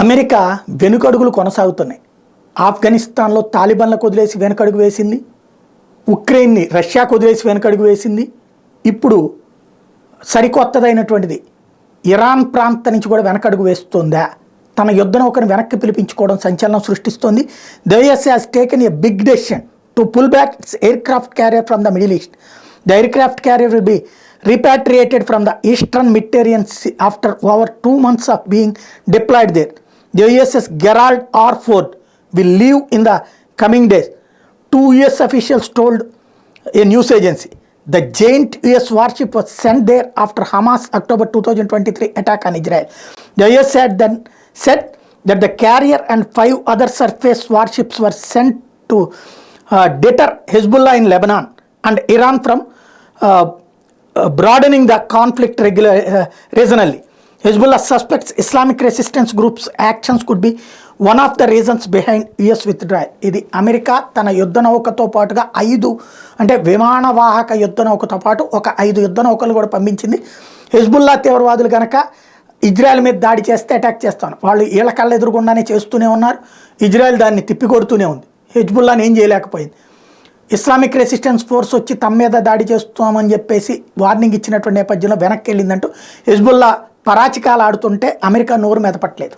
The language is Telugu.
అమెరికా వెనుకడుగులు కొనసాగుతున్నాయి. ఆఫ్ఘనిస్తాన్లో తాలిబాన్లకు వదిలేసి వెనుకడుగు వేసింది, ఉక్రెయిన్ని రష్యాకు వదిలేసి వెనుకడుగు వేసింది. ఇప్పుడు సరికొత్తదైనటువంటిది ఇరాన్ ప్రాంతం నుంచి కూడా వెనకడుగు వేస్తుందా, తన యుద్ధ నౌకను వెనక్కి పిలిపించుకోవడం సంచలనం సృష్టిస్తోంది. The US has taken a big decision to pull back its aircraft carrier from the Middle East. The aircraft carrier will be repatriated from the Eastern Mediterranean Sea after over 2 months of being deployed there. The USS Gerald R. Ford will leave in the coming days, 2 US officials told a news agency. The giant US warship was sent there after Hamas' October 2023 attack on Israel. The US said that the carrier and 5 other surface warships were sent to deter Hezbollah in Lebanon and Iran from broadening the conflict regionally. Hezbollah suspects Islamic resistance groups' actions could be one of the reasons behind US withdrawal. ఇది అమెరికా తన యుద్ధ నౌకతో పాటుగా 5 అంటే విమానవాహక యుద్ధ నౌకతో పాటు ఒక 5 యుద్ధ నౌకలు కూడా పంపించింది. హెజ్బుల్లా తీవ్రవాదులు కనుక ఇజ్రాయెల్ మీద దాడి చేస్తే అటాక్ చేస్తాను, వాళ్ళు వీళ్ళ కళ్ళ ఎదురుగుండానే చేస్తూనే ఉన్నారు. ఇజ్రాయెల్ దాన్ని తిప్పికొడుతూనే ఉంది, హెజ్బుల్లాని ఏం చేయలేకపోయింది. ఇస్లామిక్ రెసిస్టెన్స్ ఫోర్స్ వచ్చి తమ మీద దాడి చేస్తామని చెప్పేసి వార్నింగ్ ఇచ్చినటువంటి నేపథ్యంలో వెనక్కి వెళ్ళిందంటూ హెజ్బుల్లా పరాచికాలు ఆడుతుంటే అమెరికా నోరు మెదపట్లేదు.